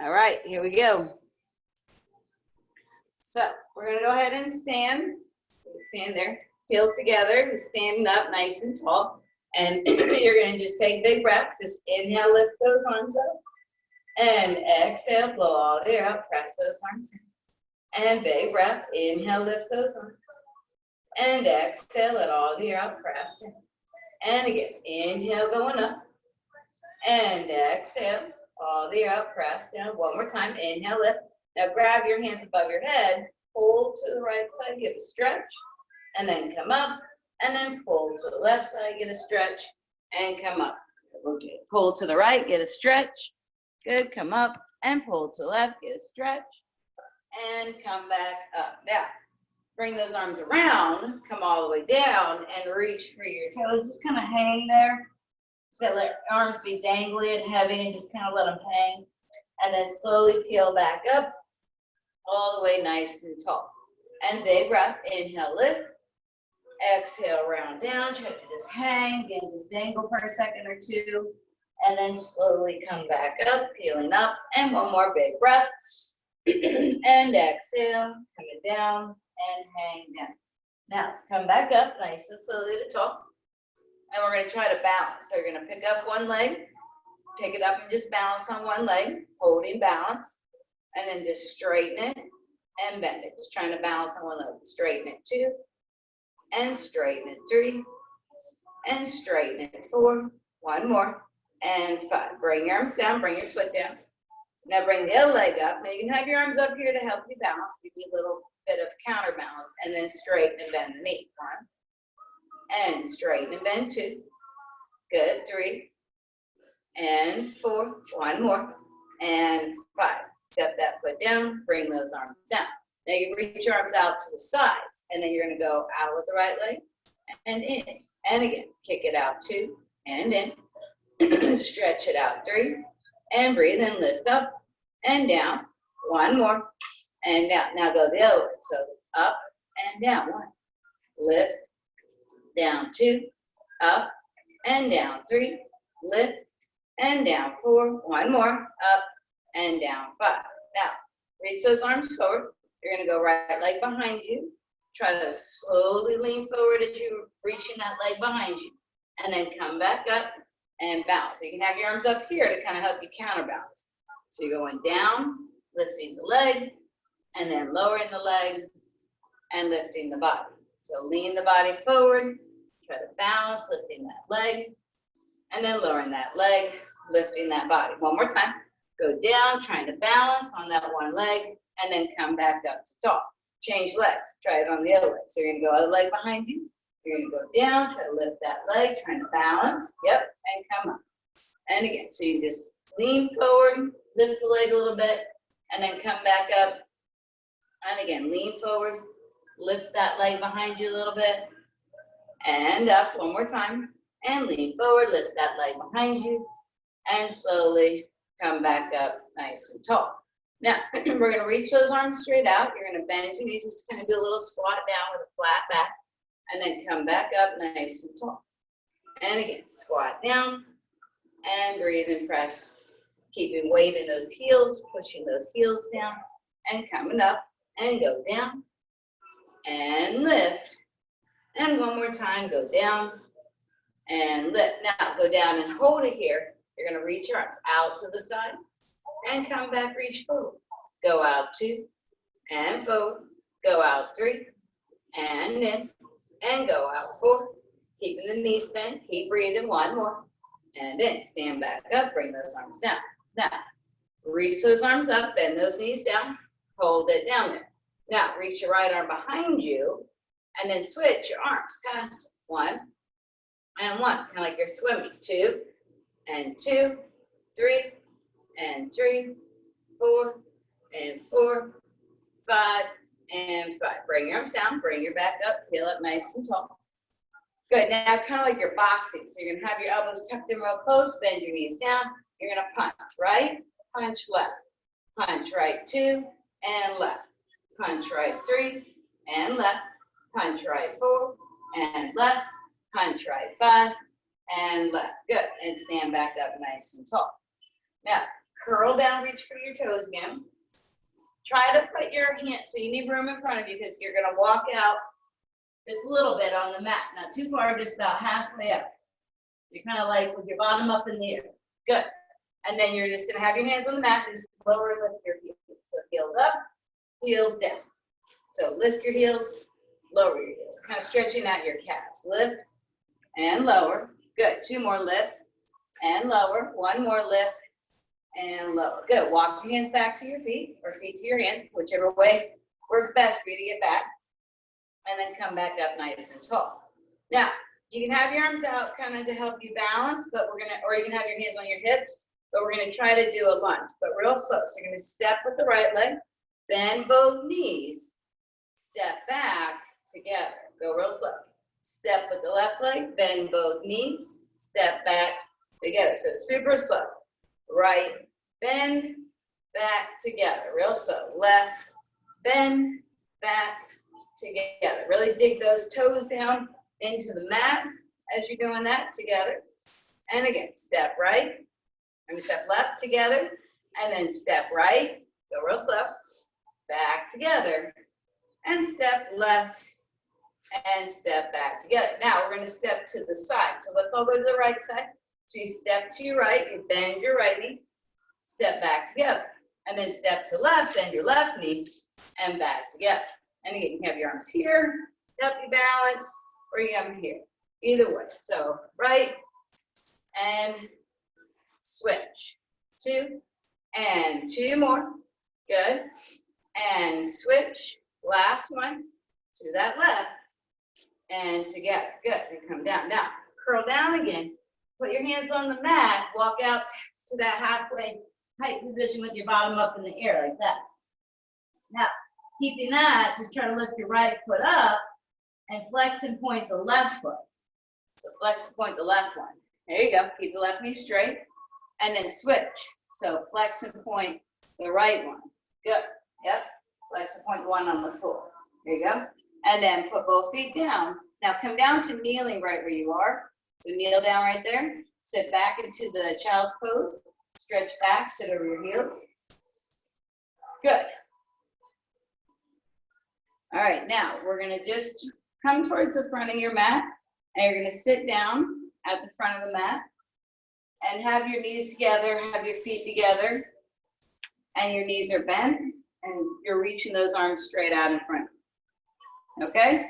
All right, here we go. So we're gonna go ahead and stand. Stand there, heels together, you're standing up nice and tall. And you're gonna just take big breaths. Just inhale, lift those arms up. And exhale, blow all the air out, press those arms in. And big breath, inhale, lift those arms. And exhale, let all the air out, press in. And again, inhale, going up. And exhale, all the air out, press down. One more time, inhale, lift. Now grab your hands above your head, pull to the right side, give a stretch, and then come up, and then pull to the left side, get a stretch, and come up. Pull to the right, get a stretch. Good, come up, and pull to the left, get a stretch, and come back up. Now, bring those arms around, come all the way down, and reach for your toes. Just kind of hang there. So let your arms be dangly and heavy, and just kind of let them hang. And then slowly peel back up, all the way nice and tall. And big breath, inhale, lift. Exhale, round down, try to just hang, again, just dangle for a second or two. And then slowly come back up, peeling up. And one more big breath. And exhale, coming down and hang down. Now, come back up, nice and slowly to top. And we're gonna try to balance. So you're gonna pick up one leg, pick it up and just balance on one leg, holding balance. And then just straighten it and bend it. Just trying to balance on one leg. Straighten it 2, and straighten it 3, and straighten it 4. One more, and 5. Bring your arms down, bring your foot down. Now bring the other leg up. Now you can have your arms up here to help you balance. You need a little bit of counterbalance, and then straighten and bend the knee. 1, and straighten and bend 2. Good, 3, and 4. One more, and 5. Step that foot down, bring those arms down. Now you reach your arms out to the sides, and then you're gonna go out with the right leg, and in, and again, kick it out 2, and in, stretch it out 3, and breathe and lift up, and down, 1 more, and down. Now go the other way, so up and down, 1, lift, down 2, up, and down 3, lift, and down 4, 1 more, up, and down 5. Now, reach those arms forward. You're gonna go right leg behind you. Try to slowly lean forward as you're reaching that leg behind you. And then come back up and bounce. So you can have your arms up here to kind of help you counterbalance. So you're going down, lifting the leg, and then lowering the leg, and lifting the body. So lean the body forward, try to balance, lifting that leg, and then lowering that leg, lifting that body. One more time. Go down, trying to balance on that one leg, and then come back up to top. Change legs, try it on the other leg. So you're gonna go other leg behind you. You're gonna go down, try to lift that leg, trying to balance. Yep, and come up. And again, so you just lean forward, lift the leg a little bit, and then come back up. And again, lean forward, lift that leg behind you a little bit, and up one more time. And lean forward, lift that leg behind you, and slowly come back up nice and tall. Now, we're gonna reach those arms straight out. You're gonna bend your knees, just kind of do a little squat down with a flat back, and then come back up nice and tall. And again, squat down, and breathe and press. Keeping weight in those heels, pushing those heels down, and coming up, and go down, and lift. And one more time, go down, and lift. Now, go down and hold it here. You're gonna reach your arms out to the side and come back, reach forward. Go out 2 and forward. Go out 3 and in and go out 4. Keeping the knees bent, keep breathing. 1 more and in. Stand back up, bring those arms down. Now, reach those arms up, bend those knees down, hold it down there. Now, reach your right arm behind you and then switch your arms. Pass 1 and 1, kind of like you're swimming. 2 and 2, 3 and 3, 4 and 4, 5 and 5. Bring your arms down, bring your back up, peel up nice and tall. Good, now kind of like you're boxing. So you're gonna have your elbows tucked in real close, bend your knees down. You're gonna punch right, punch left. Punch right 2 and left. Punch right 3 and left. Punch right 4 and left. Punch right 5 and left. Good, and stand back up nice and tall. Now, curl down, reach for your toes again. Try to put your hand, so you need room in front of you because you're gonna walk out just a little bit on the mat. Not too far, just about halfway up. You're kind of like with your bottom up in the air. Good. And then you're just gonna have your hands on the mat and just lower and lift your heels. So heels up, heels down. So lift your heels, lower your heels. Kind of stretching out your calves. Lift and lower. Good. 2 more lift and lower. 1 more lift and lower. Good. Walk your hands back to your feet or feet to your hands, whichever way works best for you to get back. And then come back up nice and tall. Now, you can have your arms out kind of to help you balance, but we're gonna, or you can have your hands on your hips, but we're gonna try to do a lunge, but real slow. So you're gonna step with the right leg, bend both knees, step back together. Go real slow. Step with the left leg, bend both knees, step back together. So super slow. Right, bend, back together. Real slow. Left, bend, back together. Really dig those toes down into the mat as you're doing that together. And again, step right, and step left together, and then step right, go real slow, back together, and step left, and step back together. Now we're going to step to the side. So let's all go to the right side. So you step to your right, you bend your right knee, step back together, and then step to left, bend your left knee, and back together. And again, you can have your arms here, help you balance, or you have them here. Either way. So right and switch. 2 and 2 more. Good. And switch. Last one to that left and together. Good. And come down. Now curl down again. Put your hands on the mat. Walk out to that halfway tight position with your bottom up in the air like that. Now, keeping that, just try to lift your right foot up and flex and point the left foot. So flex and point the left one. There you go. Keep the left knee straight. And then switch. So flex and point the right one. Good. Yep. Flex and point the one on the floor. There you go. And then put both feet down. Now come down to kneeling right where you are. So kneel down right there. Sit back into the child's pose. Stretch back. Sit over your heels. Good. All right. Now we're going to just come towards the front of your mat. And you're going to sit down at the front of the mat. And have your knees together. Have your feet together. And your knees are bent. And you're reaching those arms straight out in front. Okay?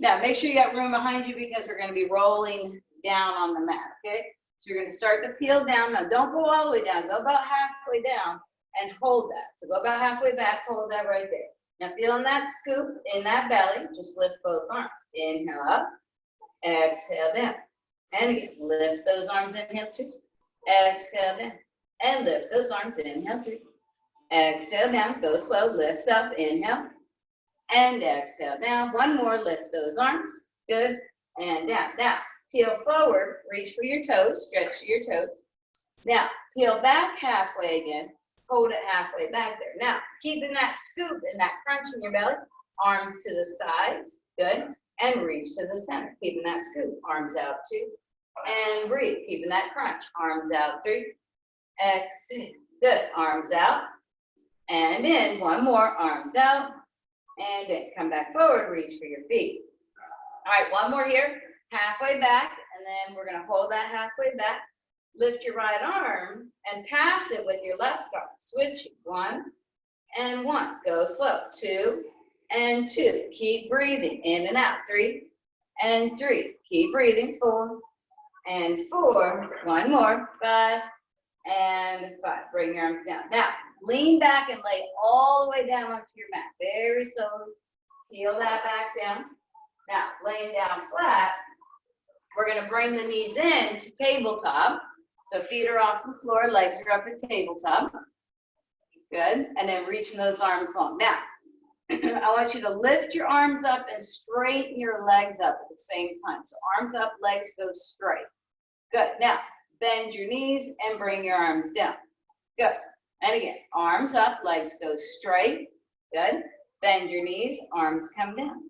Now, make sure you got room behind you because we're going to be rolling down on the mat, okay? So you're going to start to peel down. Now, don't go all the way down. Go about halfway down and hold that. So go about halfway back, hold that right there. Now, feeling that scoop in that belly, just lift both arms. Inhale up, exhale down. And again, lift those arms, inhale 2. Exhale down. And lift those arms, inhale 3. Exhale down, go slow, lift up, inhale. And exhale down. 1 more, lift those arms. Good. And down. Now, peel forward, reach for your toes, stretch your toes. Now, peel back halfway again. Hold it halfway back there. Now, keeping that scoop and that crunch in your belly. Arms to the sides. Good. And reach to the center. Keeping that scoop. Arms out 2. And breathe. Keeping that crunch. Arms out 3. Exhale. Good. Arms out. And in. 1 more. Arms out. And in. Come back forward. Reach for your feet. All right. 1 more here. Halfway back. And then we're going to hold that halfway back. Lift your right arm and pass it with your left arm. Switch. 1 and 1. Go slow. 2 and 2. Keep breathing. In and out. 3 and 3. Keep breathing. 4 and 4. 1 more. 5 and 5. Bring your arms down. Now, lean back and lay all the way down onto your mat. Very slowly. Peel that back down. Now, laying down flat, we're going to bring the knees in to tabletop. So feet are off the floor, legs are up at tabletop. Good. And then reaching those arms long. Now, I want you to lift your arms up and straighten your legs up at the same time. So arms up, legs go straight. Good. Now, bend your knees and bring your arms down. Good. And again, arms up, legs go straight. Good. Bend your knees, arms come down.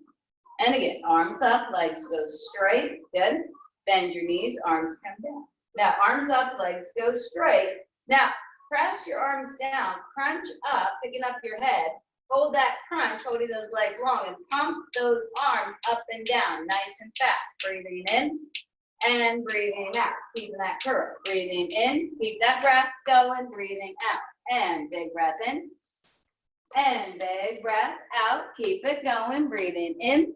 And again, arms up, legs go straight. Good. Bend your knees, arms come down. Now, arms up, legs go straight. Now, press your arms down, crunch up, picking up your head. Hold that crunch, holding those legs long, and pump those arms up and down, nice and fast. Breathing in and breathing out, keeping that curl. Breathing in, keep that breath going, breathing out. And big breath in, and big breath out. Keep it going, breathing in.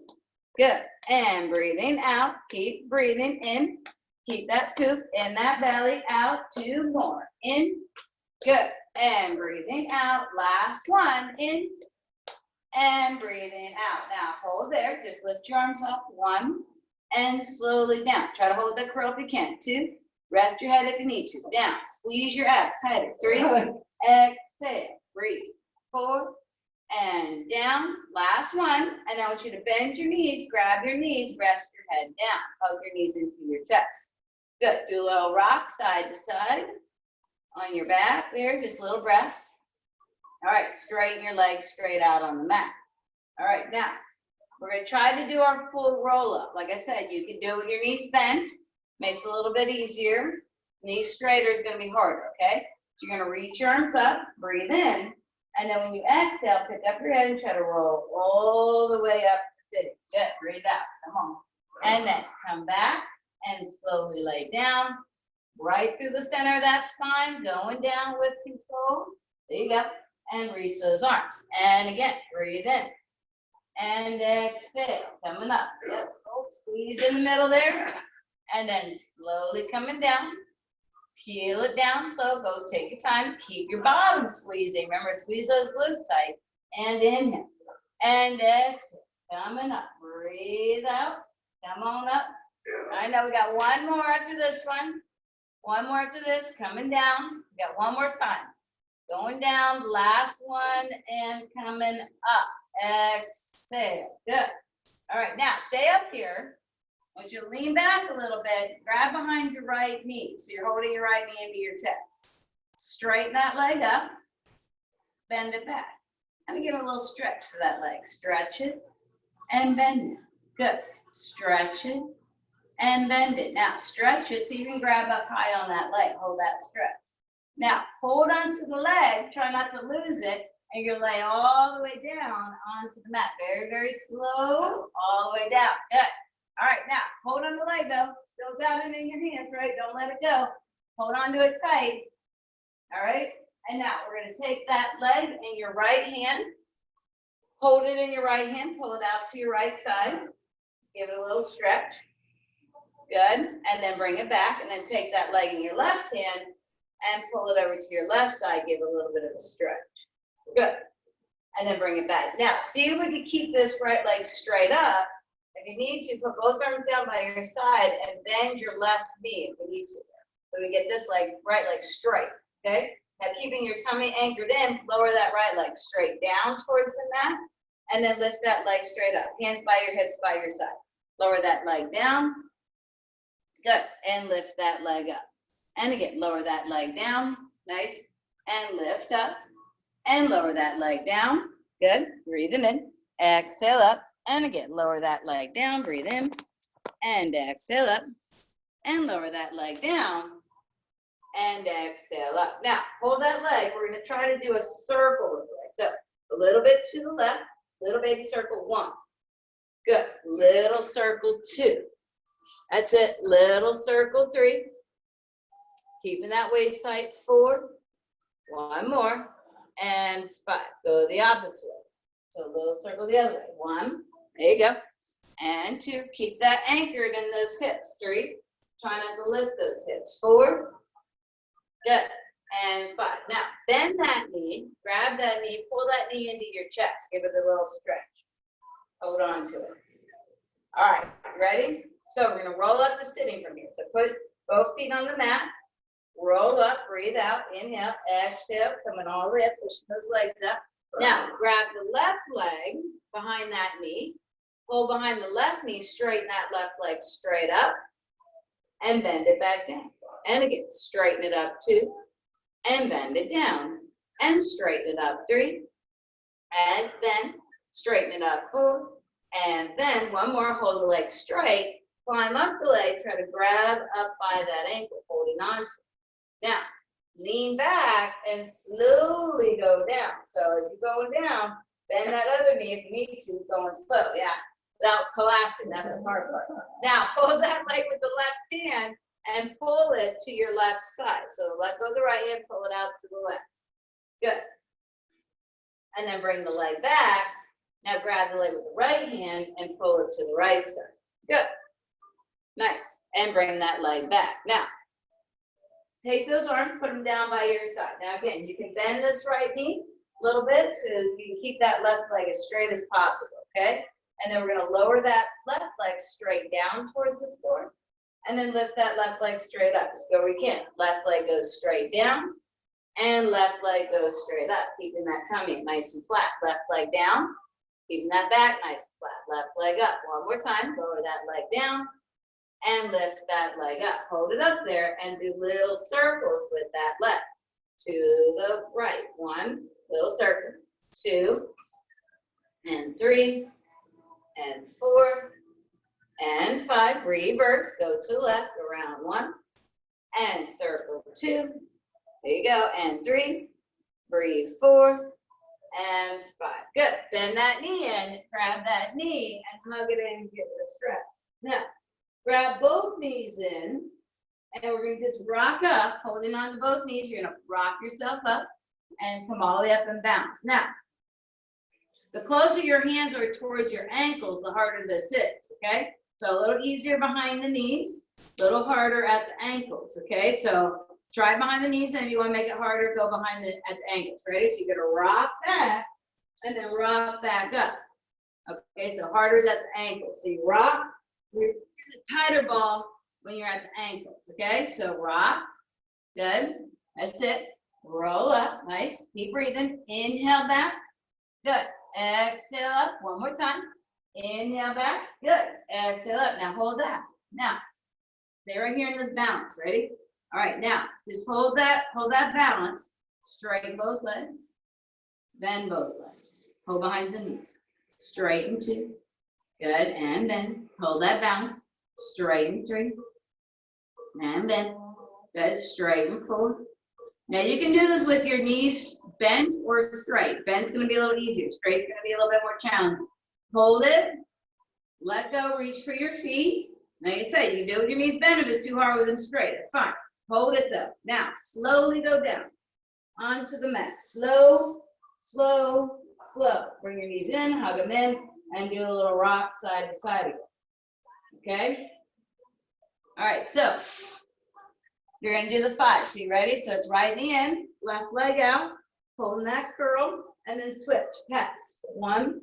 Good. And breathing out, keep breathing in. Keep that scoop in that belly, out. 2 more, in. Good. And breathing out, last one, in. And breathing out. Now hold there, just lift your arms up, 1, and slowly down. Try to hold that curl if you can. 2, rest your head if you need to. Down, squeeze your abs tighter. 3, exhale, breathe. 4, and down, last one. And I want you to bend your knees, grab your knees, rest your head down. Hug your knees into your chest. Good, do a little rock side to side on your back there, just little breaths. All right, straighten your legs straight out on the mat. All right, now, we're gonna try to do our full roll up. Like I said, you can do it with your knees bent, makes it a little bit easier. Knees straighter is gonna be harder, okay? So you're gonna reach your arms up, breathe in, and then when you exhale, pick up your head and try to roll all the way up to sitting. Good, breathe out, come on. And then come back and slowly lay down, right through the center of that spine, going down with control. There you go. And reach those arms. And again, breathe in. And exhale, coming up. Yep. Oh, squeeze in the middle there. And then slowly coming down. Peel it down slow. Go take your time. Keep your bottom squeezing. Remember, squeeze those glutes tight. And inhale. And exhale. Coming up. Breathe out. Come on up. I know we got one more after this one. One more after this. Coming down. We got one more time. Going down, last one, and coming up. Exhale. Good. All right, now stay up here. I want you to lean back a little bit. Grab behind your right knee. So you're holding your right knee into your chest. Straighten that leg up. Bend it back. And give it a little stretch for that leg. Stretch it and bend it. Good. Stretch it and bend it. Now stretch it so you can grab up high on that leg. Hold that stretch. Now, hold onto the leg, try not to lose it, and you're lay all the way down onto the mat. Very, very slow, all the way down. Good. All right, now, hold on the leg, though. Still got it in your hands, right? Don't let it go. Hold on to it tight. All right? And now, we're going to take that leg in your right hand. Hold it in your right hand. Pull it out to your right side. Give it a little stretch. Good. And then bring it back, and then take that leg in your left hand and pull it over to your left side, give it a little bit of a stretch. Good. And then bring it back. Now, see if we can keep this right leg straight up. If you need to, put both arms down by your side and bend your left knee if you need to. So we get this leg, right leg straight, okay? Now, keeping your tummy anchored in, lower that right leg straight down towards the mat, and then lift that leg straight up. Hands by your hips by your side. Lower that leg down. Good. And lift that leg up. And again, lower that leg down, nice, and lift up, and lower that leg down, good, breathing in, exhale up, and again, lower that leg down, breathe in, and exhale up, and lower that leg down, and exhale up. Now, hold that leg, we're gonna try to do a circle with the leg. So, a little bit to the left, little baby circle 1, good, little circle 2, that's it, little circle 3, keeping that waist tight, 4, 1 more, and 5. Go the opposite way. So a little circle the other way. 1, there you go. And 2, keep that anchored in those hips. 3, try not to lift those hips. 4, good. And 5. Now, bend that knee, grab that knee, pull that knee into your chest. Give it a little stretch. Hold on to it. All right, ready? So we're gonna roll up to sitting from here. So put both feet on the mat. Roll up, breathe out, inhale, exhale, coming all the way up, pushing those legs up. Now, grab the left leg behind that knee, pull behind the left knee, straighten that left leg straight up, and bend it back down. And again, straighten it up 2, and bend it down, and straighten it up 3, and bend, straighten it up 4, and bend. 1 more, hold the leg straight, climb up the leg, try to grab up by that ankle, holding on to it. Now, lean back and slowly go down. So if you're going down, bend that other knee if you need to, going slow, yeah, without collapsing, that's the hard part. Now, hold that leg with the left hand and pull it to your left side. So let go of the right hand, pull it out to the left. Good. And then bring the leg back. Now grab the leg with the right hand and pull it to the right side. Good. Nice. And bring that leg back. Now, take those arms, put them down by your side. Now again, you can bend this right knee a little bit so you can keep that left leg as straight as possible, okay? And then we're gonna lower that left leg straight down towards the floor and then lift that left leg straight up as go we can. Left leg goes straight down and left leg goes straight up, keeping that tummy nice and flat. Left leg down, keeping that back nice and flat. Left leg up. One more time, lower that leg down and lift that leg up. Hold it up there and do little circles with that leg. To the right. One, little circle. 2, and 3, and 4, and 5. Reverse. Go to left, around 1, and circle 2. There you go. And 3. Breathe 4, and 5. Good. Bend that knee in. Grab that knee and hug it in and give it a stretch. Now, grab both knees in, and we're going to just rock up, holding on to both knees. You're going to rock yourself up and come all the way up and bounce. Now, the closer your hands are towards your ankles, the harder this is, okay? So a little easier behind the knees, a little harder at the ankles, okay? So try behind the knees, and if you want to make it harder, go behind at the ankles. Ready? So you're going to rock back and then rock back up. Okay, so harder is at the ankles. So you rock, you're in a tighter ball when you're at the ankles, okay? So rock, good, that's it. Roll up, nice, keep breathing. Inhale back, good. Exhale up, one more time. Inhale back, good. Exhale up, now hold that. Now, stay right here in this balance, ready? All right, now, just hold that balance. Straighten both legs, bend both legs. Hold behind the knees. Straighten 2, good, and bend. Hold that balance. Straighten 3, and bend. Good, straighten 4. Now you can do this with your knees bent or straight. Bend's gonna be a little easier. Straight's gonna be a little bit more challenging. Hold it, let go, reach for your feet. Now you say, you can do it with your knees bent if it's too hard with them straight, that's fine. Hold it though. Now, slowly go down onto the mat. Slow, slow, slow. Bring your knees in, hug them in, and do a little rock side to side again. Okay? All right, so you're gonna do the 5. So you ready? So it's right knee in, left leg out, holding that curl, and then switch. Pass. 1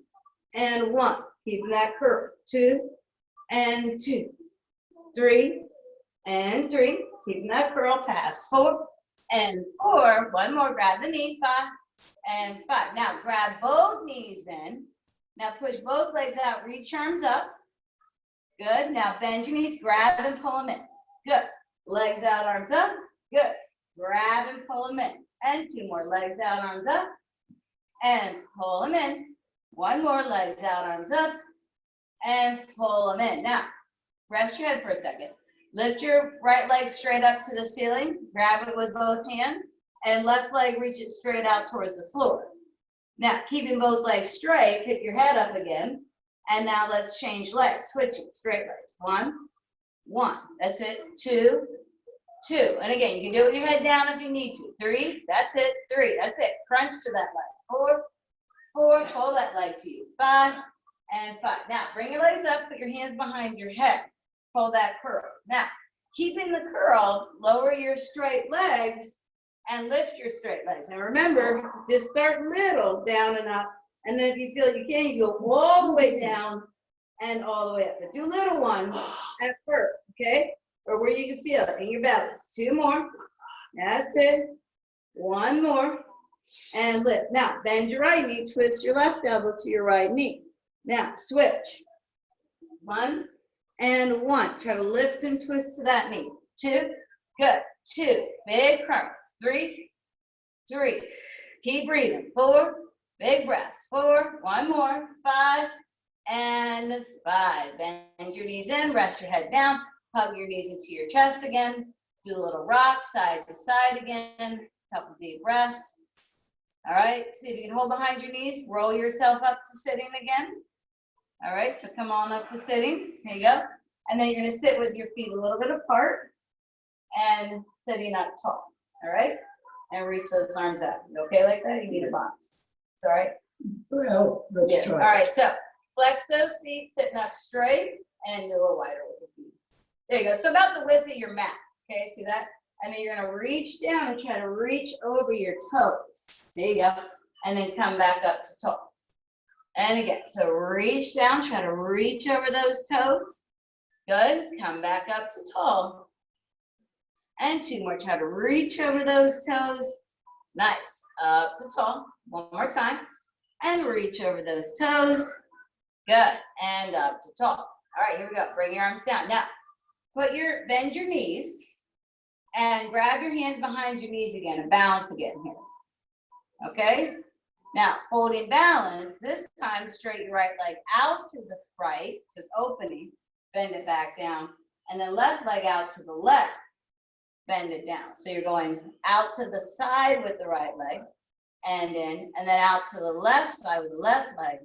and 1. Keeping that curl. 2 and 2. 3 and 3. Keeping that curl. Pass. 4 and 4. One more. Grab the knee. 5 and 5. Now grab both knees in. Now push both legs out. Reach arms up. Good. Now bend your knees. Grab and pull them in. Good. Legs out, arms up. Good. Grab and pull them in. And 2 more. Legs out, arms up. And pull them in. 1 more. Legs out, arms up. And pull them in. Now, rest your head for a second. Lift your right leg straight up to the ceiling. Grab it with both hands. And left leg, reach it straight out towards the floor. Now, keeping both legs straight, pick your head up again. And now let's change legs. Switching. Straight legs. 1, 1. That's it. 2, 2. And again, you can do it with your head down if you need to. 3. That's it. 3. That's it. Crunch to that leg. 4, 4. Pull that leg to you. 5 and 5. Now, bring your legs up. Put your hands behind your head. Pull that curl. Now, keeping the curl, lower your straight legs and lift your straight legs. And remember, just start little, down and up. And then if you feel you can, you go all the way down and all the way up. But do little ones at first, okay? Or where you can feel it in your bellies. 2 more. That's it. 1 more. And lift. Now, bend your right knee. Twist your left elbow to your right knee. Now, switch. 1 and 1. Try to lift and twist to that knee. 2. Good. 2. Big crunch. 3. 3. Keep breathing. 4. Big breaths. 4. 1 more. 5 and 5. Bend your knees in. Rest your head down. Hug your knees into your chest again. Do a little rock side to side again. Couple deep breaths. All right, see if you can hold behind your knees. Roll yourself up to sitting again. All right, so come on up to sitting. Here you go. And then you're gonna sit with your feet a little bit apart and sitting up tall. All right, and reach those arms out. You okay like that? You need a box. It's all right? Well, let's Yeah. try. All right, so flex those feet, sitting up straight, and a little wider with the feet. There you go. So about the width of your mat. Okay, see that? And then you're gonna reach down and try to reach over your toes. There you go. And then come back up to tall. And again, so reach down, try to reach over those toes. Good. Come back up to tall. And 2 more. Try to reach over those toes. Nice. Up to tall. One more time. And reach over those toes. Good. And up to tall. All right, here we go. Bring your arms down. Now, bend your knees and grab your hands behind your knees again and balance again here. Okay? Now, holding balance, this time straighten your right leg out to the right, so it's opening, bend it back down, and then left leg out to the left, bend it down. So you're going out to the side with the right leg, and in, and then out to the left side with the left leg,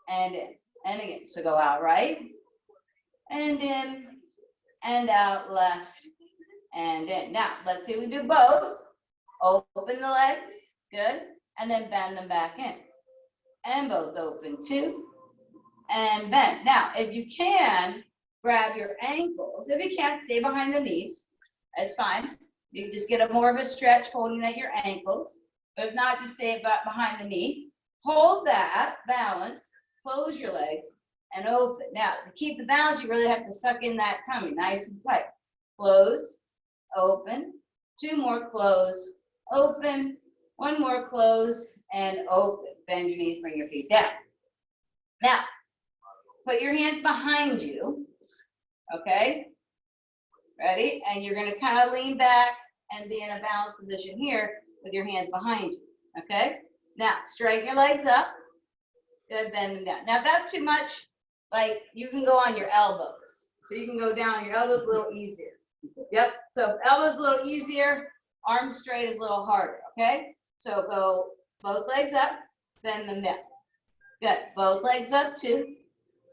and in, and again. So go out right, and in, and out left, and in. Now, let's see, we do both. Open the legs, good, and then bend them back in. And both open, 2, and bend. Now, if you can, grab your ankles. If you can't, stay behind the knees. That's fine. You can just get more of a stretch holding at your ankles. But if not, just stay behind the knee. Hold that balance, close your legs, and open. Now, to keep the balance, you really have to suck in that tummy, nice and tight. Close, open, 2 more, close, open, 1 more, close, and open. Bend your knees, bring your feet down. Now, put your hands behind you, okay? Ready? And you're gonna kind of lean back and be in a balanced position here with your hands behind you, okay? Now, straighten your legs up. Good, bend them down. Now, if that's too much, like, you can go on your elbows. So you can go down on your elbows a little easier. Yep, so if elbows a little easier, arms straight is a little harder, okay? So go both legs up, bend them down. Good, both legs up too,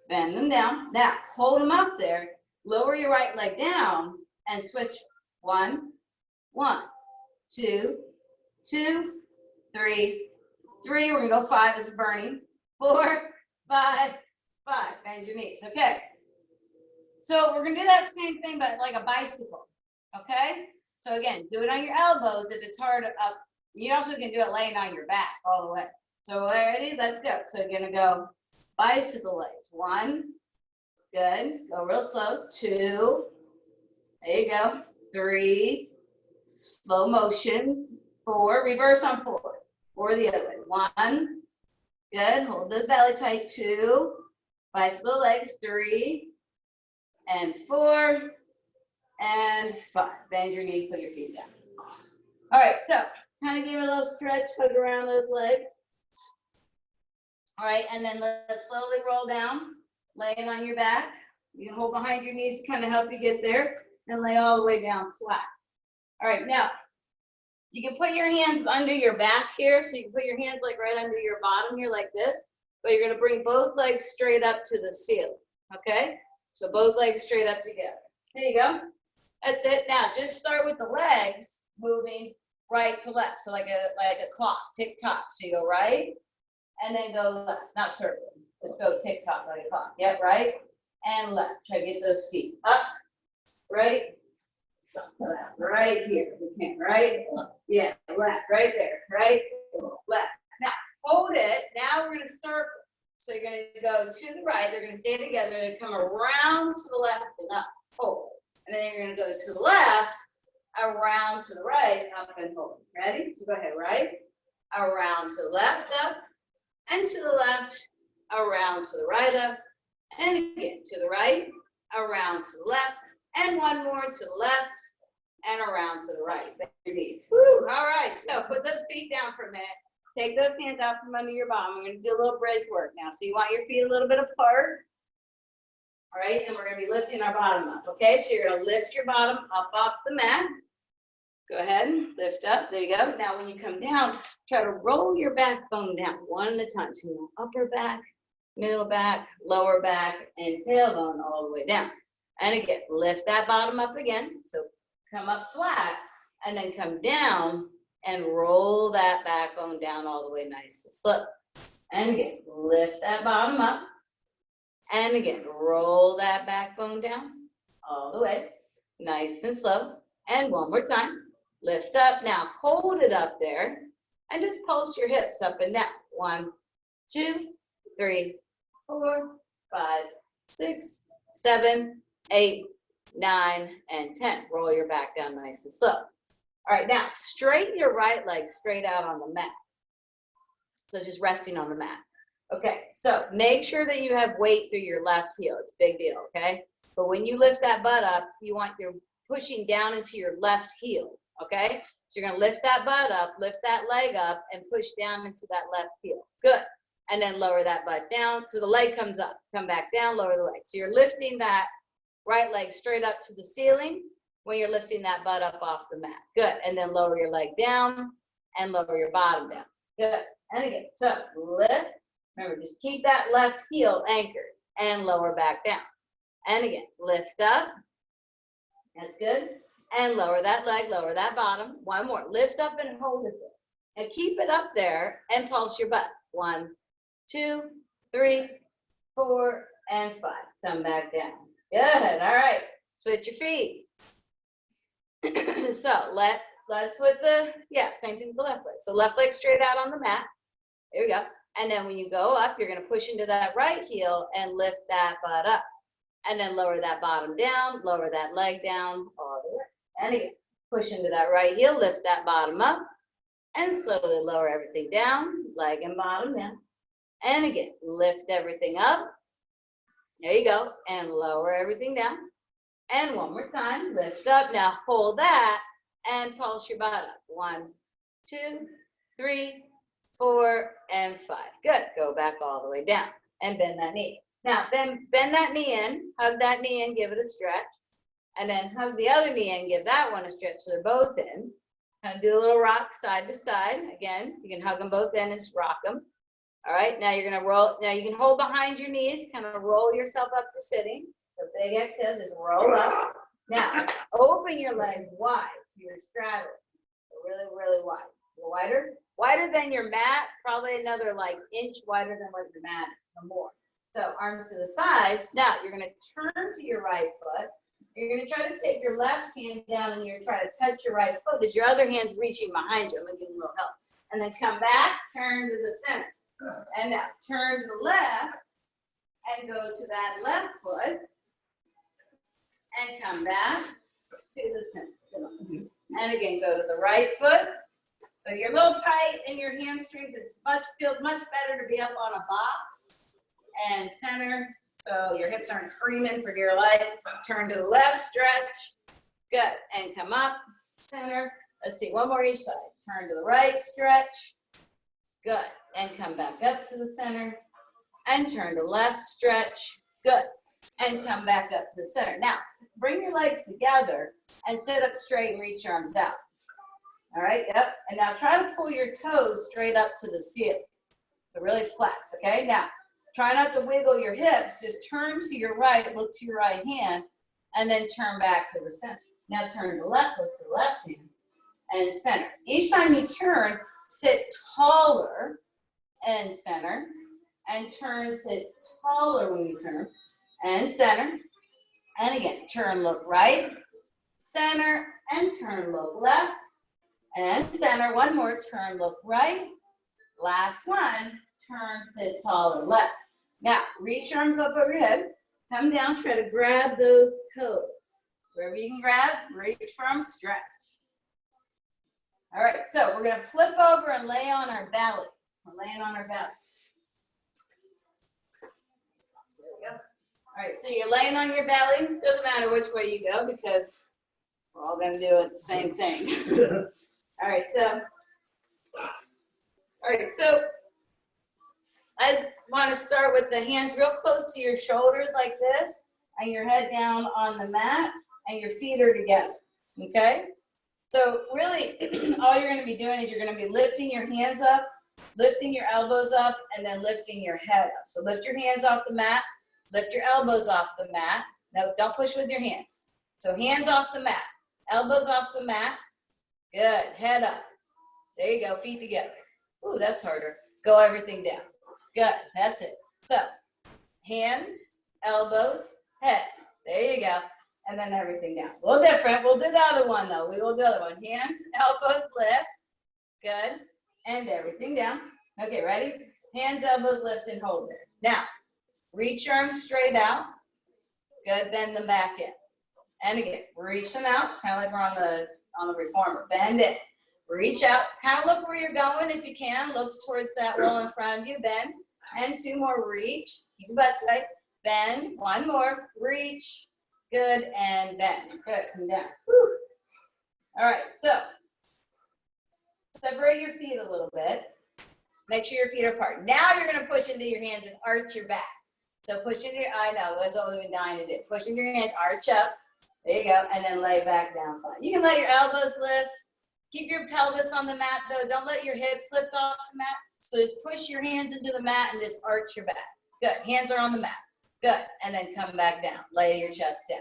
bend them down. Now, hold them up there, lower your right leg down, and switch. 1, 1, 2, 2, 3, 3. We're gonna go 5 as burning. 4, 5, 5. Bend your knees, okay? So we're gonna do that same thing, but like a bicycle, okay? So again, do it on your elbows if it's hard up. You also can do it laying on your back all the way. So ready? Let's go. So you're gonna go bicycle legs. 1, good. Go real slow. 2, there you go. 3, slow motion. 4, reverse on 4. 4 the other way. 1, good. Hold the belly tight. 2, bicycle legs. 3, and 4, and 5. Bend your knees, put your feet down. All right, so kind of give it a little stretch, hug around those legs. All right, and then let's slowly roll down, laying on your back. You can hold behind your knees to kind of help you get there, and lay all the way down flat. All right, now, you can put your hands under your back here, so you can put your hands like right under your bottom here like this, but you're gonna bring both legs straight up to the ceiling, okay? So both legs straight up together. There you go. That's it. Now, just start with the legs moving right to left, so like a clock, tick tock. So you go right, and then go left, not circle. Just go tick tock like a clock. Yep, right and left. Try to get those feet up, right, right here. You can, right, yeah, left, right there, right, left. Now hold it. Now we're gonna circle. So you're gonna go to the right. They're gonna stay together and come around to the left and up, hold. And then you're gonna go to the left, around to the right, up and hold. Ready? So go ahead, right, around to the left, up, and to the left, around to the right, up, and again to the right, around to the left, and 1 more to the left, and around to the right. Bend your knees. Woo. All right, so put those feet down for a minute. Take those hands out from under your bottom. We're gonna do a little bridge work now. So you want your feet a little bit apart. All right, and we're gonna be lifting our bottom up, okay? So you're gonna lift your bottom up off the mat. Go ahead, lift up, there you go. Now when you come down, try to roll your backbone down one at a time. So you want upper back, middle back, lower back, and tailbone all the way down. And again, lift that bottom up again. So come up flat, and then come down and roll that backbone down all the way nice and slow. And again, lift that bottom up. And again, roll that backbone down all the way, nice and slow. And one more time. Lift up. Now hold it up there and just pulse your hips up and down. 1, 2, 3, 4, 5, 6, 7, 8, 9, and 10. Roll your back down nice and slow. All right, now straighten your right leg straight out on the mat. So just resting on the mat. Okay, so make sure that you have weight through your left heel. It's a big deal, okay? But when you lift that butt up, you want your pushing down into your left heel. Okay, so you're gonna lift that butt up, lift that leg up, and push down into that left heel. Good. And then lower that butt down so the leg comes up. Come back down, lower the leg. So you're lifting that right leg straight up to the ceiling when you're lifting that butt up off the mat. Good. And then lower your leg down and lower your bottom down. Good. And again, so lift. Remember, just keep that left heel anchored and lower back down. And again, lift up. That's good. And lower that leg, lower that bottom. One more. Lift up and hold it there. And keep it up there and pulse your butt. 1, 2, 3, 4, and 5. Come back down. Good. All right. Switch your feet. So let's with the, same thing with the left leg. So left leg straight out on the mat. There we go. And then when you go up, you're going to push into that right heel and lift that butt up. And then lower that bottom down, lower that leg down all the way. And again, push into that right heel, lift that bottom up, and slowly lower everything down, leg and bottom down. And again, lift everything up. There you go. And lower everything down. And one more time, lift up. Now hold that and pulse your butt up. 1, 2, 3, 4, and 5. Good. Go back all the way down and bend that knee. Now, then bend that knee in, hug that knee in, give it a stretch. And then hug the other knee in, give that one a stretch so they're both in. Kind of do a little rock side to side. Again, you can hug them both in and just rock them. All right, now you're gonna roll. Now you can hold behind your knees, kind of roll yourself up to sitting. So big exhale, just roll up. Now, open your legs wide so you're straddling. So really, really wide. Wider than your mat, probably another like inch wider than what your mat is, or more. So arms to the sides. Now you're gonna turn to your right foot. You're going to try to take your left hand down and you're going to try to touch your right foot as your other hand's reaching behind you. I'm going to give you a little help. And then come back, turn to the center. And now turn to the left and go to that left foot. And come back to the center. And again, go to the right foot. So you're a little tight in your hamstrings. It feels much better to be up on a box. And center. So your hips aren't screaming for dear life. Turn to the left, stretch. Good. And come up, center. Let's see, one more each side. Turn to the right, stretch. Good. And come back up to the center. And turn to left, stretch. Good. And come back up to the center. Now, bring your legs together and sit up straight and reach your arms out. All right, yep. And now try to pull your toes straight up to the ceiling. So really flex, okay? Now, try not to wiggle your hips. Just turn to your right, look to your right hand, and then turn back to the center. Now turn to the left, look to the left hand, and center. Each time you turn, sit taller and center, and turn, sit taller when you turn, and center. And again, turn, look right, center, and turn, look left, and center. One more, turn, look right. Last one, turn, sit taller, left. Now, reach your arms up over your head. Come down, try to grab those toes. Wherever you can grab, reach for them, stretch. All right, so we're going to flip over and lay on our belly. We're laying on our belly. There we go. All right, so you're laying on your belly. Doesn't matter which way you go because we're all going to do it the same thing. All right, so I want to start with the hands real close to your shoulders like this, and your head down on the mat, and your feet are together, okay? So really, all you're gonna be doing is you're gonna be lifting your hands up, lifting your elbows up, and then lifting your head up. So lift your hands off the mat, lift your elbows off the mat. No, don't push with your hands. So hands off the mat, elbows off the mat. Good, head up. There you go, feet together. Ooh, that's harder. Go everything down. Good, that's it. So hands, elbows, head. There you go. And then everything down. A little different. We'll do the other one though. We will do the other one. Hands, elbows, lift. Good. And everything down. Okay, ready? Hands, elbows, lift, and hold it. Now, reach your arms straight out. Good. Bend them back in. And again, reach them out, kind of like we're on the reformer. Bend it. Reach out. Kind of look where you're going if you can. Look towards that wall in front of you. Bend. And two more. Reach. Keep your butt tight. Bend. One more. Reach. Good. And bend. Good. Come down. Whew. All right. So separate your feet a little bit. Make sure your feet are apart. Now you're going to push into your hands and arch your back. So push into your, I know, that's what we've been dying to do. Push into your hands, arch up. There you go. And then lay back down flat. You can let your elbows lift. Keep your pelvis on the mat though. Don't let your hips lift off the mat. So just push your hands into the mat and just arch your back. Good. Hands are on the mat. Good. And then come back down. Lay your chest down.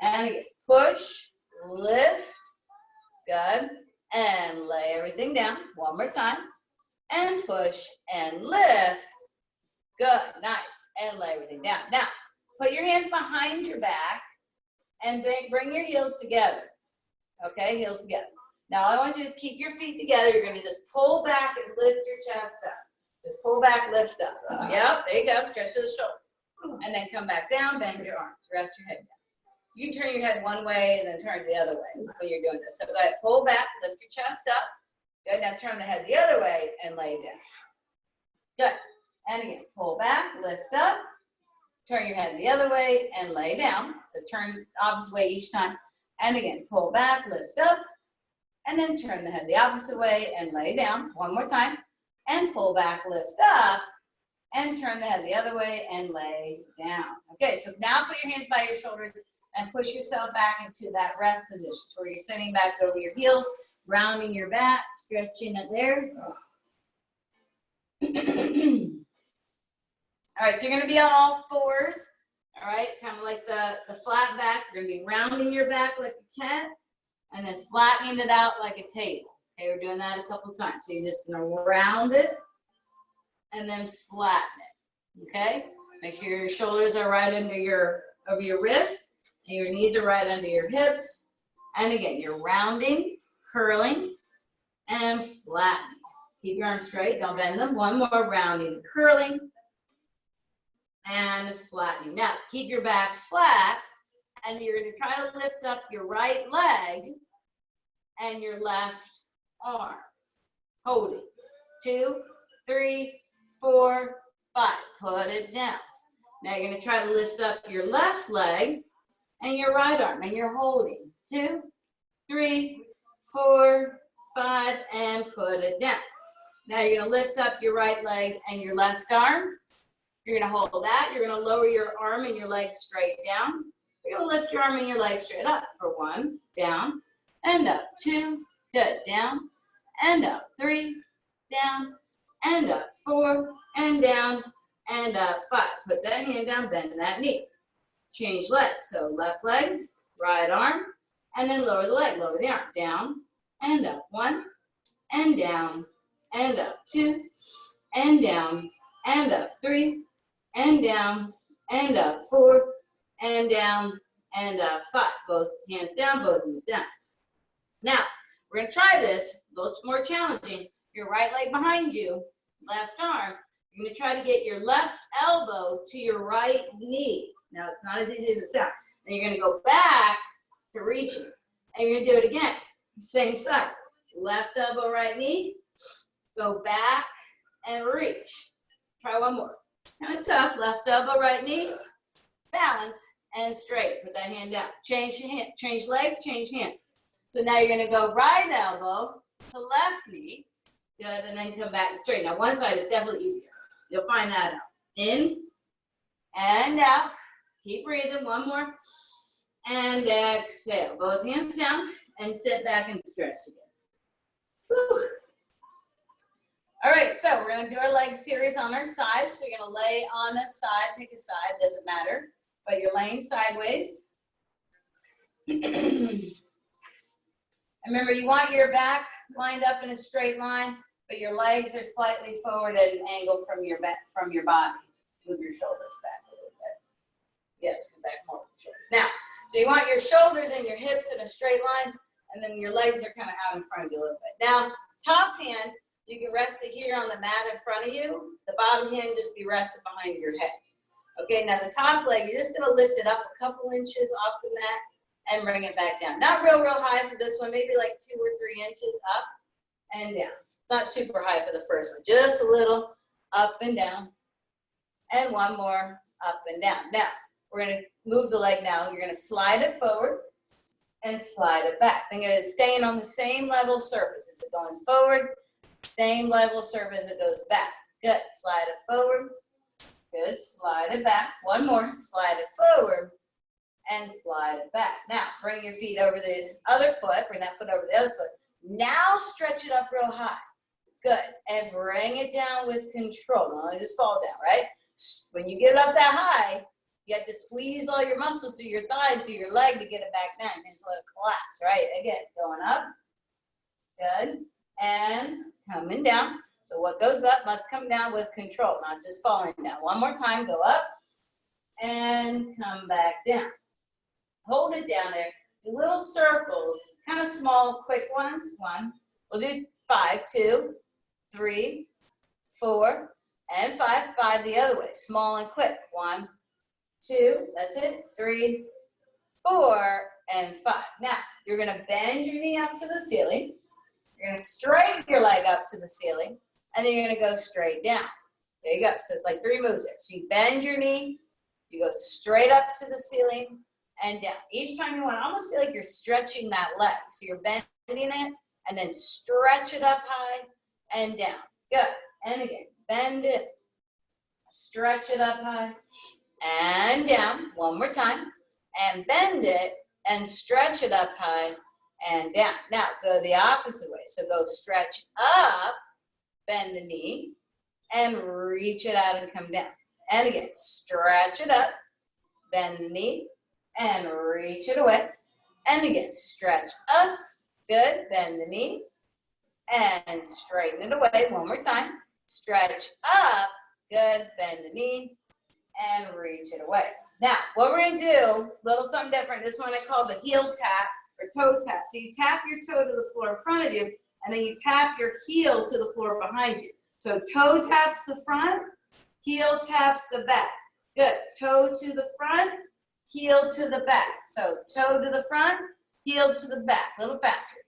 And again, push, lift. Good. And lay everything down. One more time. And push and lift. Good. Nice. And lay everything down. Now, put your hands behind your back and bring your heels together. Okay, heels together. Now, I want you to just keep your feet together. You're going to just pull back and lift your chest up. Just pull back, lift up. Yep, there you go. Stretch to the shoulders. And then come back down, bend your arms. Rest your head down. You can turn your head one way and then turn it the other way when you're doing this. So go ahead, pull back, lift your chest up. Good, now turn the head the other way and lay down. Good. And again, pull back, lift up. Turn your head the other way and lay down. So turn opposite way each time. And again, pull back, lift up. And then turn the head the opposite way and lay down. One more time. And pull back, lift up. And turn the head the other way and lay down. Okay, so now put your hands by your shoulders and push yourself back into that rest position where you're sitting back over your heels, rounding your back, stretching it there. All right, so you're gonna be on all fours, all right? Kind of like the flat back. You're gonna be rounding your back like a cat and then flattening it out like a table. Okay, we're doing that a couple times. So you're just gonna round it and then flatten it, okay? Make sure your shoulders are right under over your wrists and your knees are right under your hips. And again, you're rounding, curling, and flattening. Keep your arms straight, don't bend them. One more, rounding, curling, and flattening. Now, keep your back flat, and you're going to try to lift up your right leg and your left arm. Hold it. 2, 3, 4, 5. Put it down. Now you're going to try to lift up your left leg and your right arm, and you're holding. 2, 3, 4, 5, and put it down. Now you're going to lift up your right leg and your left arm. You're going to hold that. You're going to lower your arm and your leg straight down. You're going to lift your arm and your leg straight up for 1, down, and up. 2, good, down, and up. 3, down, and up. 4, and down, and up. 5. Put that hand down, bend that knee. Change legs. So left leg, right arm, and then lower the leg, lower the arm. Down, and up. 1, and down, and up. 2, and down, and up. 3, and down, and up. 4, and down, and up. 5. Both hands down, both knees down. Now, we're going to try this. A little more challenging. Your right leg behind you, left arm. You're going to try to get your left elbow to your right knee. Now, it's not as easy as it sounds. Then you're going to go back to reaching. And you're going to do it again. Same side. Left elbow, right knee. Go back and reach. Try one more. Kind of tough. Left elbow, right knee. Balance and straight. Put that hand down. Change your hand. Change legs, change hands. So now you're going to go right elbow to left knee. Good. And then come back and straight. Now, one side is definitely easier. You'll find that out. In and out. Keep breathing, one more. And exhale, both hands down and sit back and stretch again. Whew. All right, so we're gonna do our leg series on our sides. So you're gonna lay on a side, pick a side, doesn't matter, but you're laying sideways. Remember, you want your back lined up in a straight line, but your legs are slightly forward at an angle from your back, from your body. Move your shoulders back a little bit. Yes, come back more with the shoulders. Now, so you want your shoulders and your hips in a straight line, and then your legs are kind of out in front of you a little bit. Now, top hand, you can rest it here on the mat in front of you. The bottom hand just be rested behind your head. Okay, now the top leg, you're just gonna lift it up a couple inches off the mat and bring it back down. Not real high for this one, maybe like 2 or 3 inches up and down. Not super high for the first one, just a little up and down. And one more up and down. Now, we're gonna move the leg now. You're gonna slide it forward and slide it back. Think of it staying on the same level surface. Is it going forward? Same level surface it goes back. Good, slide it forward. Good, slide it back. One more, slide it forward and slide it back. Now, bring your feet over the other foot, bring that foot over the other foot. Now stretch it up real high. Good, and bring it down with control. Don't let it just fall down, right? When you get it up that high, you have to squeeze all your muscles through your thigh and through your leg to get it back down. And just let it collapse, right? Again, going up. Good, and coming down. So what goes up must come down with control, not just falling down. One more time, go up and come back down. Hold it down there. Do little circles, kind of small, quick ones. One. We'll do 5, 2, 3, 4, and 5. 5 the other way, small and quick. 1, 2, that's it. 3, 4, and 5. Now, you're gonna bend your knee up to the ceiling. You're gonna straighten your leg up to the ceiling, and then you're gonna go straight down. There you go. So it's like 3 moves there. So you bend your knee, you go straight up to the ceiling and down. Each time you want to almost feel like you're stretching that leg. So you're bending it and then stretch it up high and down. Good. And again, bend it, stretch it up high and down. One more time. And bend it and stretch it up high and down. Now go the opposite way. So go stretch up, bend the knee, and reach it out and come down. And again, stretch it up, bend the knee, and reach it away. And again, stretch up, good, bend the knee, and straighten it away. One more time. Stretch up, good, bend the knee, and reach it away. Now, what we're gonna do, a little something different. This one I call the heel tap or toe tap. So you tap your toe to the floor in front of you, and then you tap your heel to the floor behind you. So toe taps the front, heel taps the back. Good. Toe to the front, heel to the back. So toe to the front, heel to the back. A little faster.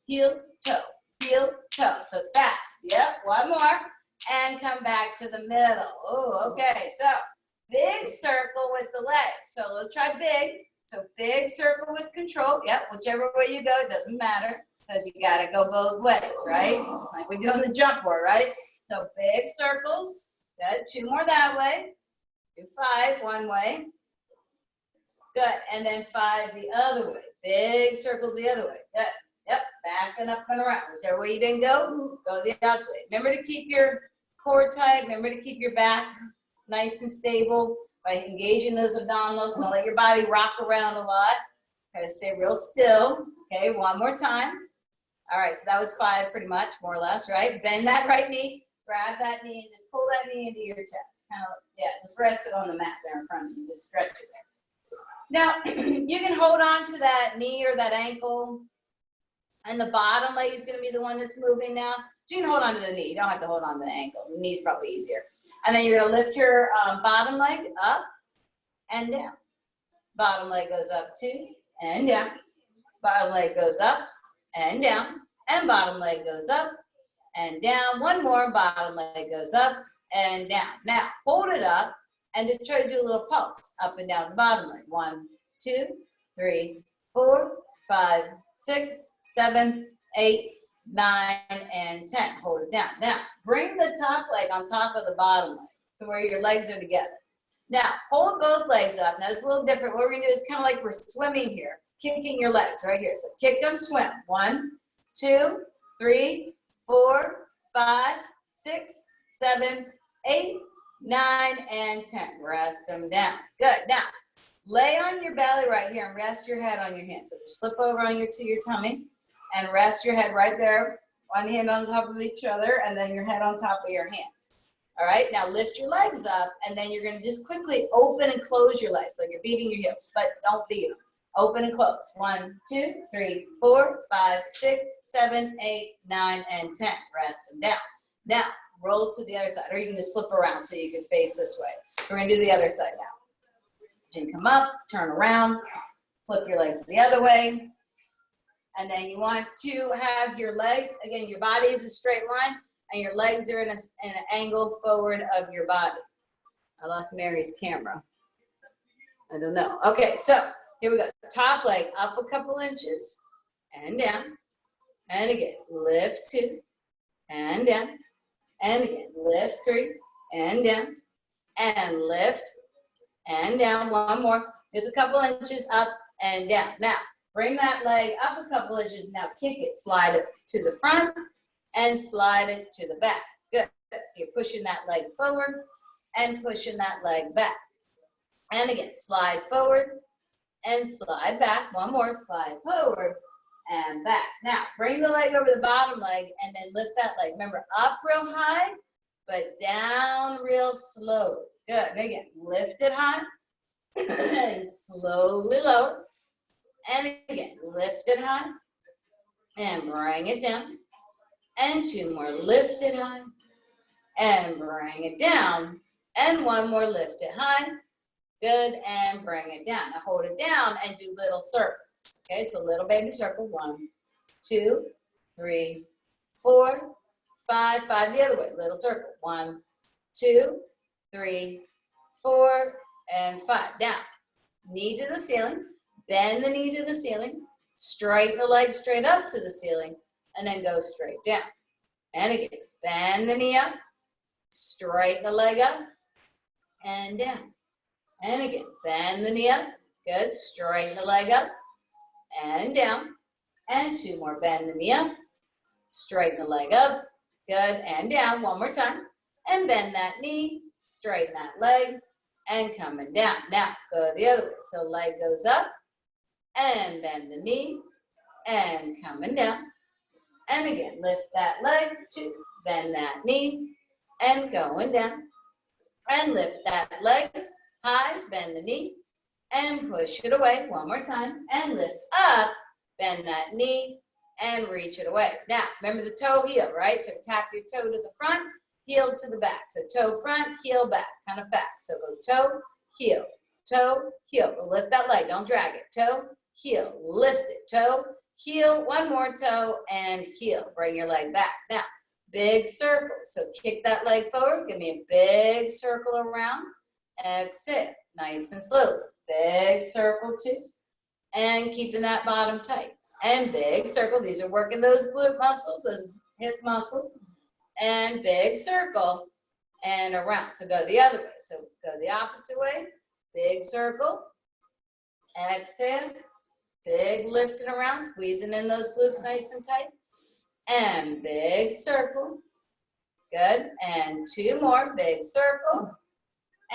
Heel, toe, heel, toe. So it's fast. Yep. One more. And come back to the middle. Oh, okay. So big circle with the legs. So let's try big. So big circle with control. Yep. Whichever way you go, it doesn't matter. Because you got to go both ways, right? Like we do on the jump board, right? So big circles. Good. 2 more that way. Do 5 one way. Good. And then 5 the other way. Big circles the other way. Good. Yep. Back and up and around. Whichever way you didn't go, go the opposite way. Remember to keep your core tight. Remember to keep your back nice and stable by engaging those abdominals. Don't let your body rock around a lot. Try to stay real still. Okay. One more time. All right. So that was 5 pretty much, more or less, right? Bend that right knee. Grab that knee and just pull that knee into your chest. Kind of, yeah, just rest it on the mat there in front of you. Just stretch it there. Now, you can hold on to that knee or that ankle, and the bottom leg is going to be the one that's moving now. So you can hold on to the knee. You don't have to hold on to the ankle. The knee's probably easier. And then you're going to lift your bottom leg up and down. Bottom leg goes up 2 and down. Bottom leg goes up and down. And bottom leg goes up and down. One more, bottom leg goes up and down. Now, hold it up and just try to do a little pulse up and down the bottom leg. 1, 2, 3, 4, 5, 6, 7, 8, 9, and 10. Hold it down. Now, bring the top leg on top of the bottom leg to where your legs are together. Now, hold both legs up. Now, it's a little different. What we're gonna do is kind of like we're swimming here, kicking your legs right here. So kick them, swim. 1, 2, 3, 4, 5, 6, 7, 8, 9, and 10. Rest them down. Good. Now, lay on your belly right here and rest your head on your hands. So just flip over on to your tummy and rest your head right there. One hand on top of each other and then your head on top of your hands. All right, now lift your legs up and then you're gonna just quickly open and close your legs like you're beating your heels, but don't beat them. Open and close. 1, 2, 3, 4, 5, 6, 7, 8, 9, and 10. Rest them down. Now, roll to the other side, or you can just flip around so you can face this way. We're gonna do the other side now. You can come up, turn around, flip your legs the other way. And then you want to have your leg, again, your body is a straight line, and your legs are in an angle forward of your body. I lost Mary's camera. I don't know. Okay, so here we go. Top leg up a couple inches and down. And again, lift 2 and down. And again, lift 3 and down. And lift and down. One more. Just a couple inches up and down. Now, bring that leg up a couple inches. Now kick it, slide it to the front and slide it to the back. Good. So you're pushing that leg forward and pushing that leg back. And again, slide forward and slide back. One more, slide forward and back. Now, bring the leg over the bottom leg and then lift that leg. Remember, up real high, but down real slow. Good. And again, lift it high and slowly lower. And again, lift it high and bring it down. And 2 more, lift it high and bring it down. And 1 more, lift it high. Good, and bring it down. Now hold it down and do little circles. Okay, so little baby circle. 1, 2, 3, 4, 5, 5 the other way. Little circle. 1, 2, 3, 4, and 5. Down. Knee to the ceiling. Bend the knee to the ceiling. Straighten the leg straight up to the ceiling, and then go straight down. And again, bend the knee up. Straighten the leg up, and down. And again, bend the knee up. Good. Straighten the leg up and down. And 2 more. Bend the knee up. Straighten the leg up. Good. And down. One more time. And bend that knee. Straighten that leg. And coming down. Now, go the other way. So leg goes up. And bend the knee. And coming down. And again, lift that leg. 2. Bend that knee. And going down. And lift that leg. High, bend the knee, and push it away. One more time, and lift up, bend that knee, and reach it away. Now, remember the toe heel, right? So tap your toe to the front, heel to the back. So toe front, heel back, kind of fast. So go toe, heel, but lift that leg, don't drag it. Toe, heel, lift it, toe, heel, one more toe, and heel. Bring your leg back. Now, big circle. So kick that leg forward, give me a big circle around. Exhale, nice and slow. Big circle 2, and keeping that bottom tight. And big circle, these are working those glute muscles, those hip muscles. And big circle, and around. So go the other way. So go the opposite way. Big circle. Exhale. Big lifting around, squeezing in those glutes nice and tight. And big circle. Good. And 2 more. Big circle.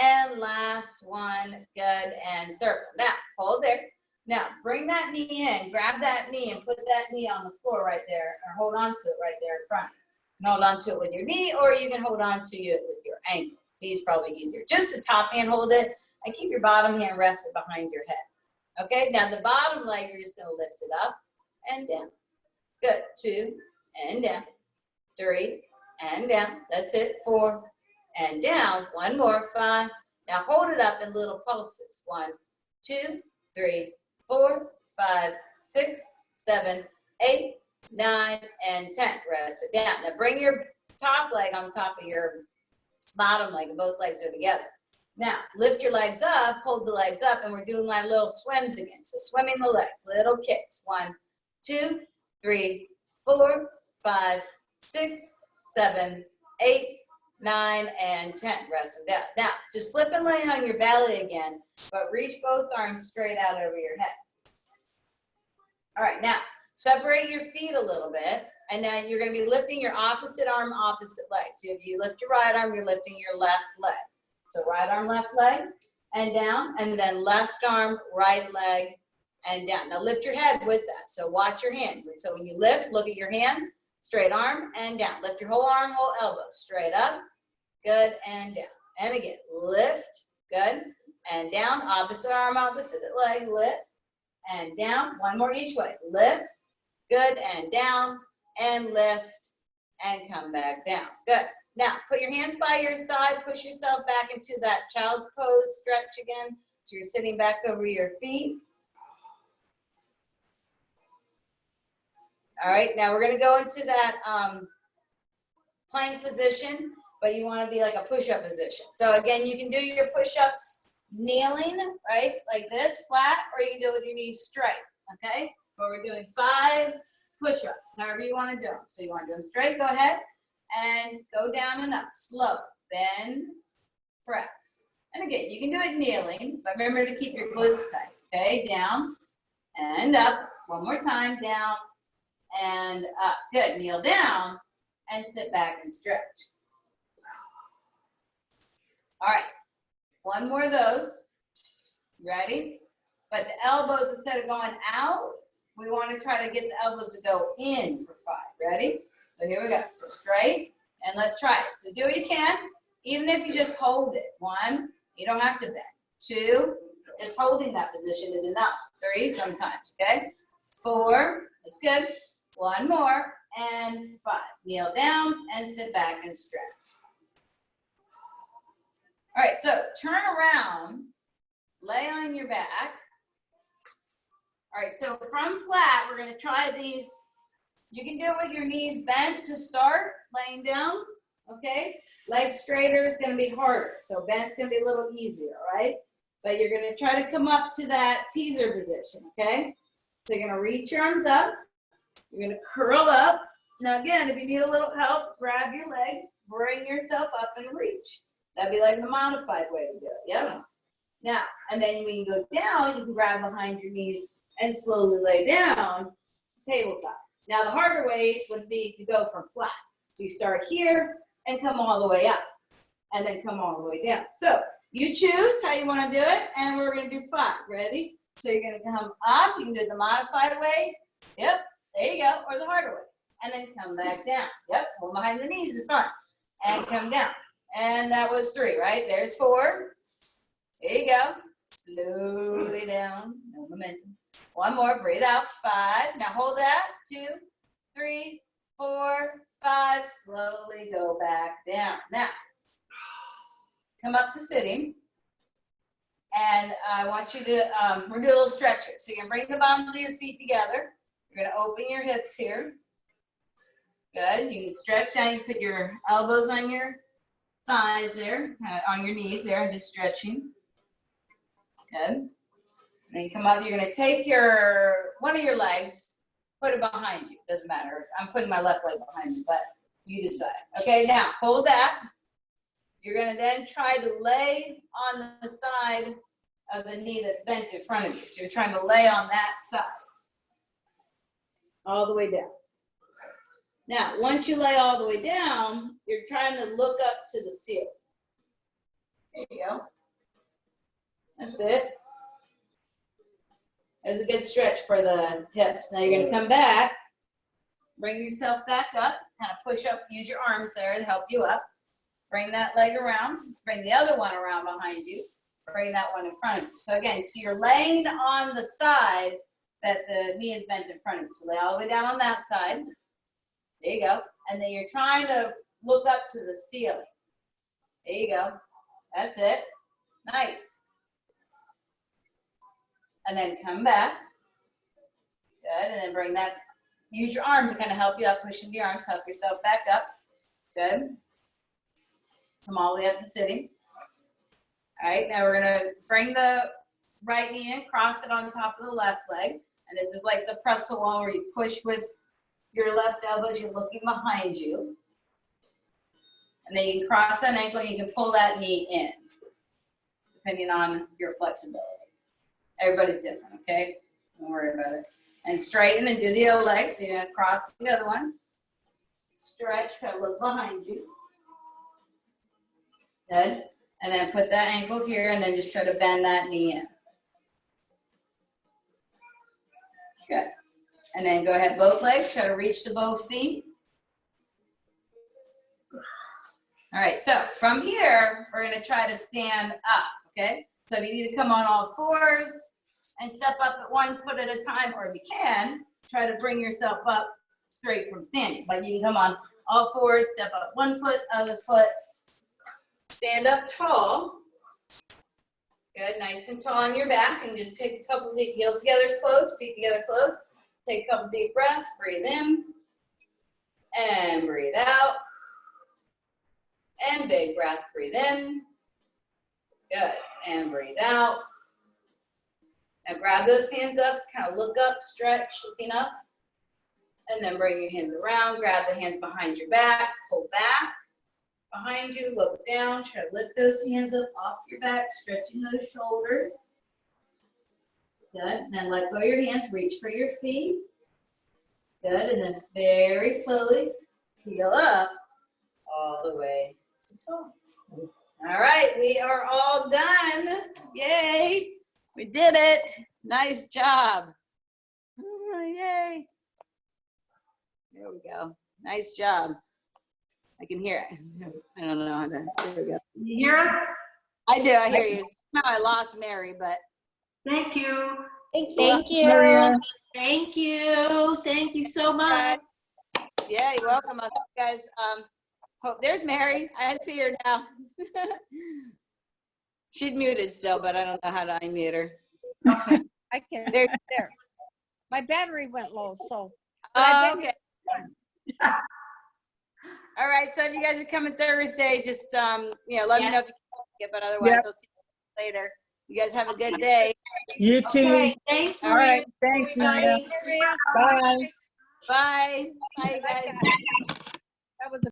And last one, good, and circle. Now, hold there. Now, bring that knee in, grab that knee and put that knee on the floor right there, or hold on to it right there in front. You can hold on to it with your knee, or you can hold on to it with your ankle. Knee's probably easier. Just the top hand, hold it, and keep your bottom hand rested behind your head. Okay, now the bottom leg, you're just gonna lift it up and down. Good, 2, and down, 3, and down. That's it, 4, and down. 1 more, 5. Now hold it up in little pulses. 1, 2, 3, 4, 5, 6, 7, 8, 9, and 10. Rest it down. Now bring your top leg on top of your bottom leg, and both legs are together. Now lift your legs up, hold the legs up, and we're doing my little swims again. So swimming the legs, little kicks. 1, 2, 3, 4, 5, 6, 7, 8, 9, and 10. Rest them down. Now, just flip and lay on your belly again, but reach both arms straight out over your head. All right, now, separate your feet a little bit, and then you're going to be lifting your opposite arm, opposite leg. So if you lift your right arm, you're lifting your left leg. So right arm, left leg, and down, and then left arm, right leg, and down. Now lift your head with that. So watch your hand. So when you lift, look at your hand, straight arm, and down. Lift your whole arm, whole elbow, straight up, good, and down. And again, lift, good, and down, opposite arm, opposite leg, lift, and down. One more each way. Lift, good, and down, and lift, and come back down. Good. Now, put your hands by your side, push yourself back into that child's pose, stretch again. So you're sitting back over your feet. All right, now we're gonna go into that plank position, but you wanna be like a push-up position. So again, you can do your push-ups kneeling, right? Like this, flat, or you can do it with your knees straight, okay? But we're doing 5 push-ups, however you wanna do them. So you wanna do them straight, go ahead, and go down and up, slow, bend, press. And again, you can do it kneeling, but remember to keep your glutes tight, okay? Down and up, one more time, down and up. Good, kneel down and sit back and stretch. All right, one more of those, ready? But the elbows, instead of going out, we want to try to get the elbows to go in for 5, ready? So here we go, so straight, and let's try it. So do what you can, even if you just hold it. 1, you don't have to bend. 2, just holding that position is enough. 3 sometimes, okay? 4, that's good. 1 more, and 5. Kneel down and sit back and stretch. All right, so turn around, lay on your back. All right, so from flat, we're gonna try these. You can do it with your knees bent to start, laying down, okay? Legs straighter is gonna be harder, so bent's gonna be a little easier, all right? But you're gonna try to come up to that teaser position, okay? So you're gonna reach your arms up, you're gonna curl up. Now again, if you need a little help, grab your legs, bring yourself up and reach. That'd be like the modified way to do it, yep. Now, and then when you go down, you can grab behind your knees and slowly lay down, tabletop. Now the harder way would be to go from flat. So you start here and come all the way up, and then come all the way down. So you choose how you want to do it, and we're going to do 5. Ready? So you're going to come up. You can do it the modified way. Yep. There you go. Or the harder way. And then come back down. Yep. Pull behind the knees in front. And come down. And that was 3, right? There's 4. There you go. Slowly down. No momentum. 1 more. Breathe out. 5. Now hold that. 2, 3, 4, 5. Slowly go back down. Now, come up to sitting. And I want you to, we're going to do a little stretcher. So you're going to bring the bottoms of your feet together. You're going to open your hips here. Good. You can stretch down. You put your elbows on your thighs there, on your knees there, and just stretching. Good. And then you come up. You're going to take one of your legs, put it behind you. Doesn't matter. I'm putting my left leg behind you, but you decide. Okay, now hold that. You're going to then try to lay on the side of the knee that's bent in front of you. So you're trying to lay on that side. All the way down. Now, once you lay all the way down, you're trying to look up to the ceiling. There you go. That's it. There's a good stretch for the hips. Now you're going to come back, bring yourself back up, kind of push up, use your arms there to help you up. Bring that leg around, bring the other one around behind you, bring that one in front of you. So again, so you're laying on the side that the knee is bent in front of you. So lay all the way down on that side. There you go. And then you're trying to look up to the ceiling. There you go. That's it. Nice. And then come back. Good. And then bring that, use your arms to kind of help you up, push into your arms, help yourself back up. Good. Come all the way up to sitting. All right, now we're gonna bring the right knee in, cross it on top of the left leg. And this is like the pretzel one where you push with your left elbow as you're looking behind you. And then you can cross that ankle, and you can pull that knee in, depending on your flexibility. Everybody's different, okay? Don't worry about it. And straighten and do the other leg. So you're gonna cross the other one. Stretch, try to look behind you. Good. And then put that ankle here, and then just try to bend that knee in. Good. And then go ahead, both legs, try to reach to both feet. All right, so from here, we're gonna try to stand up, okay? So if you need to come on all fours and step up at 1 foot at a time, or if you can, try to bring yourself up straight from standing. But you can come on all fours, step up 1 foot, other foot, stand up tall. Good, nice and tall on your back, and just take a couple of heels together close, feet together close. Take a couple deep breaths, breathe in, and breathe out. And big breath, breathe in. Good, and breathe out. Now grab those hands up, kind of look up, stretch, looking up. And then bring your hands around, grab the hands behind your back, pull back. Behind you, look down, try to lift those hands up off your back, stretching those shoulders. Good, and then let go of your hands, reach for your feet. Good, and then very slowly peel up all the way to tall. All right, we are all done. Yay, we did it. Nice job. Oh, yay. There we go. Nice job. I can hear it. I don't know how to, there we go. You hear us? I do, I hear you. Somehow I lost Mary, but. Thank you. Thank you. Thank you. Thank you so much. Yeah, you're welcome. I'll see you guys. Hope there's Mary. I see her now. She's muted still, but I don't know how to unmute her. I can. There. My battery went low, so. Oh, okay. All right. So if you guys are coming Thursday, just let me know if you can make it, but otherwise I'll see you later. You guys have a good day. You too. Okay, thanks, All Maria. right. Thanks, Maria. Maria, Bye. Bye. Bye, guys. that was a